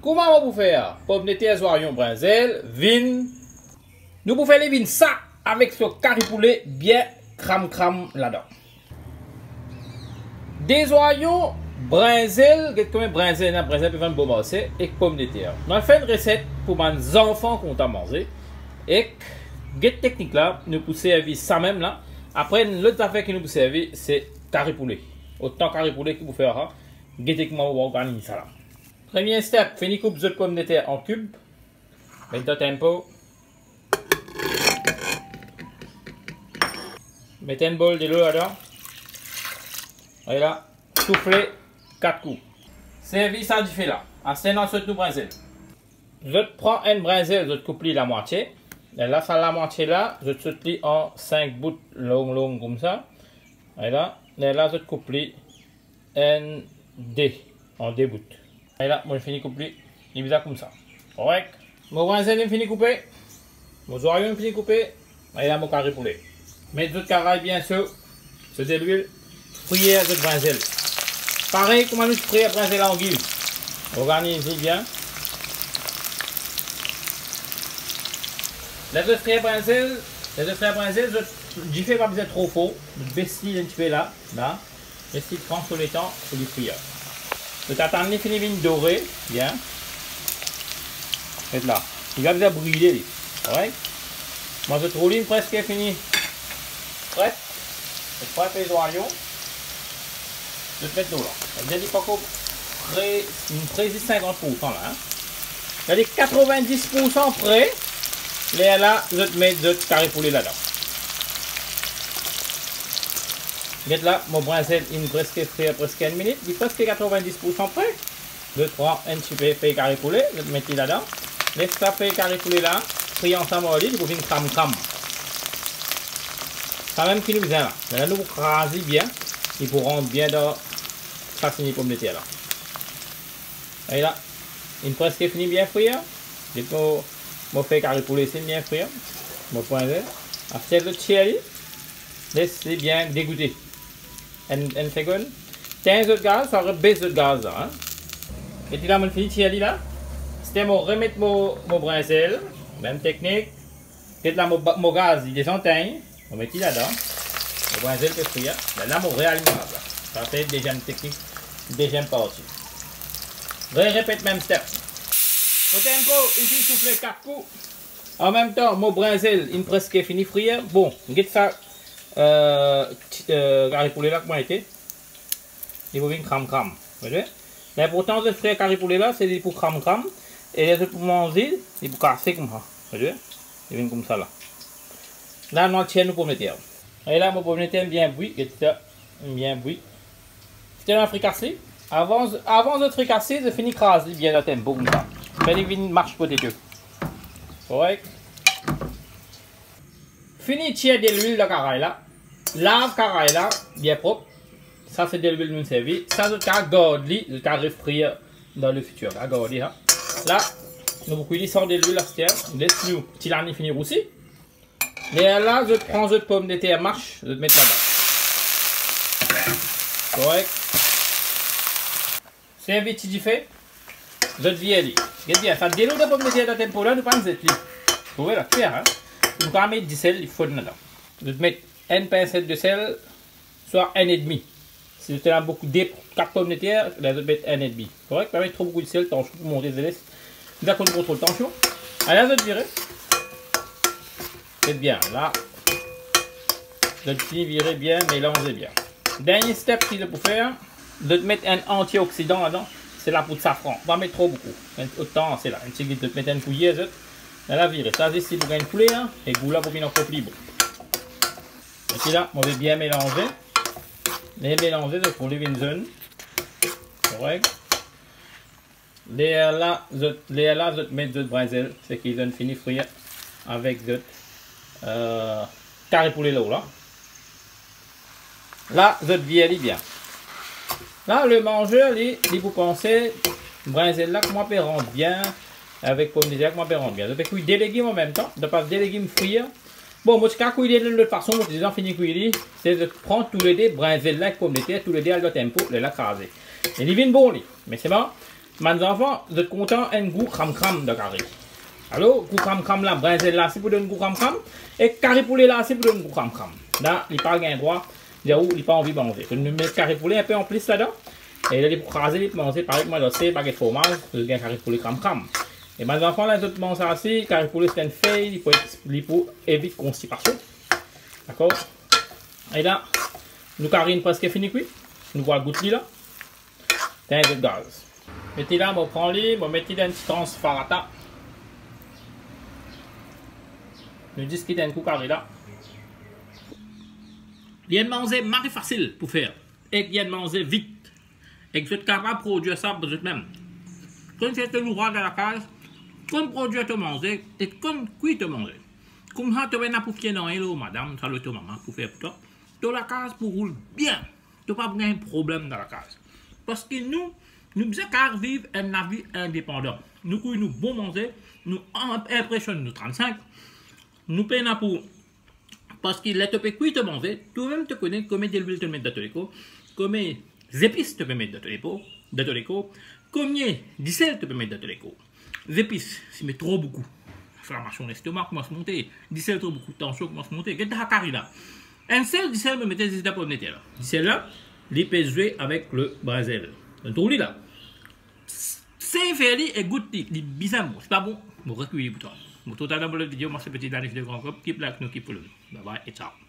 Comment on va faire? Pomme de terre, oignons, brinzel, vin. Nous pouvons faire les vins ça avec ce curry poulet bien cram là-dedans. Des oignons, brinzel, comme brinzel, brinzel peut faire un bon morceau et pomme de terre. On a fait une recette pour mes enfants qu'on a mangé et cette technique là, nous pouvons servir ça même là. Après, l'autre affaire que nous pouvons servir, c'est curry poulet. Autant curry poulet que vous faire, guettez comment on va organiser ça là. Premier step, fini coupe de pommes de terre en cubes. Mettez tempo. Mettez un bol de l'eau là-dedans. Et là, soufflez 4 coups. Servez ça du fait là. En scène sur tout brinzel. Je prends un brinzel, je coupe la moitié. Et là, ça la moitié là, je saute en 5 bouts long comme ça. Et là, je coupe un dé en 2 bouts. Et là, moi je finis de couper, il est comme ça. Correct. Mon brinzel est fini de couper. Mon oignon est fini de couper. Et là, mon carré poulet. Mettez votre carré bien sûr. C'est de l'huile. Friez votre brinzel. Pareil, comment nous friez le brinzel en guille. Organisez bien. Là, je fais brinzel. Je fais pas besoin trop fort. Je baisse un petit peu là. Et si je prends sur le temps, pour les frire. Je attends les fini de dorer, bien. Et là, il va bien brûler. Ouais. Moi je trouve presque fini. Prêt. Je prends les oignons. Je vais mettre l'eau là. Je dis pas une précise 50% là. Je dis 90% prêt. Là, je vais mettre de carré poulet là-dedans. Là, mon brinzel il presque frit presque 1 minute, il est presque 90% prêt. Je prends un petit peu de carré poulet, je le mets là-dedans. Laisse ça faire carré poulet là, frit ensemble au lit, il faut une cram. Ça même qui nous vient là. Là, nous craser bien, il faut rendre bien dans ça finit pomme de terre là. Et là, il est presque fini bien frire. Je fais carré poulet, c'est bien frire. Mon brinzel. Après le cherry, laissez bien dégoûter. Une seconde. 15 de gaz, ça rebaisse de gaz là. Hein. Et puis là, je finis là. C'était mon remettre mon brinzel. Même technique. Et là, mon gaz, il descend. On met là-dedans. Le brinzel est frit. Là, mon réaliment là. Ça fait deuxième technique. Deuxième partie. Je répète même step. Au tempo, ici, souffler 4 coups. En même temps, mon brinzel, il est presque fini frire. Bon, regarde ça. Carré poulet là comment était il faut bien cram vous voyez l'important de faire carré poulet là c'est pour cram et les pour manger c'est pour casser comme ça vous voyez il vient comme ça là nous tiens nos pommes de terre et là mon pomme de terre bien bouilli bien bouilli c'était un fricassé avant de fricasser je finis craser bien le tempo comme ça mais il vient marche pour tes yeux correct. Fini de tirer de l'huile de carré là. Lave carré là, bien propre. Ça c'est de l'huile nous servir. Ça je garde li, je vais refroidir dans le futur. Garde là. Là, nous vous cuisons sans de l'huile à terre. Laisse-nous petit l'année finir aussi. Et là, je prends une pomme de terre marche, je vais mettre là-bas. Correct. C'est un petit fait. Je viens li. Regarde bien, ça déloue de pomme de terre dans le tempo là, nous pas cette li. Vous voyez là, faire hein. Nous allons mettre du sel, il faut dedans. Je vais mettre une pincette de sel, soit 1,5. Si vous avez beaucoup de 4 pommes de terre, je vais mettre 1,5. Correct? Pas mettre trop beaucoup de sel, tension pour monter les laisses. Là, qu'on contrôle tension. Allez, je vais virer. C'est bien, là. Je vais virer bien, mélanger bien. Dernier step qu'il faut faire, de mettre un antioxydant là-dedans, c'est la poudre safran. Pas mettre trop beaucoup. Autant, c'est là. Un petit de mettre une cuillère. Là, virer. Ça, c'est pour gagner poulet, hein. Et goût là pour bien encore plus bon. Et là, on va bien mélanger. Les mélanger pour les vinzons. Correct. Les là, je mets de brinzel. C'est qu'ils ont fini frire avec de carré poulet là. Là, je viens bien. Là, le mangeur, il vous pensez, brinzel là, comment on rendre bien. Avec pomme de terre, comment on rendre bien. Je vais cuire des légumes en même temps. Je passe des légumes frire. Bon, moi, je vais cuire de l'autre façon. Moi, je fini cuire. C'est de prendre tous les dés, brinzel là, avec pomme de terre, tous les dés à le tempo, les la craser. Et ils viennent bon, mais c'est bon. mes enfants, vous êtes contents, un goût cram de carré. Alors, goût cram là, brinzel là, c'est pour donner goût cram. Et carré poulet là, c'est pour donner goût cram. Là, il parle gain droit, il n'a pas envie de manger. Vous mettez carré poulet un peu en plus là-dedans. Et là, il pour craser, il manger, par exemple, moi, c'est baguette fromage, il gain carré poulet cram. Et mes enfants là, les autres mangent ça aussi, carré poulet c'est une feuille, il faut éviter constipation. D'accord? Et là, nous carrine presque fini cuit. Nous voilà le goût là. T'as un peu de gaz. Mettez là, on prend les, on mettez dans un petit transfarata. Nous disons qu'il y a un coup carré là. Il y a de manger marre facile pour faire. Et il y a de manger vite. Et que vous êtes capable de produire ça pour vous-même. Quand vous faites le roi dans la case, comme produire te manger et comme cuire te manger. Comme ça, tu vas pour faire dans madame, ça le maman pour faire pour toi. Tu la case pour rouler bien. Tu n'as pas de problème dans la case. Parce que nous besoin vivre un vie indépendant. Nous bon manger, nous impressionnons nous 35. Nous payons pour. Parce que les te cuire te manger, toi-même te connais combien d'huile te mettre dans ton éco, combien d'épices te peux mettre dans ton éco, combien de sel te peux mettre dans ton éco. Les épices, si mais trop beaucoup. Inflammation de l'estomac commence à monter, du sel trop beaucoup, tension commence à monter. Qu'est-ce que tu là? Un sel, du sel me mettait des étapes pour mettre là. Du sel là, il peut jouer avec le brésil. Donc, là, c'est fait et goûte, il bizarre, c'est pas bon, vous recueillez pour toi. Tout à l'heure, pour la vidéo, moi c'est petit Daniel de Grand Cop, keep like, nous keep follow. Bye bye et ciao.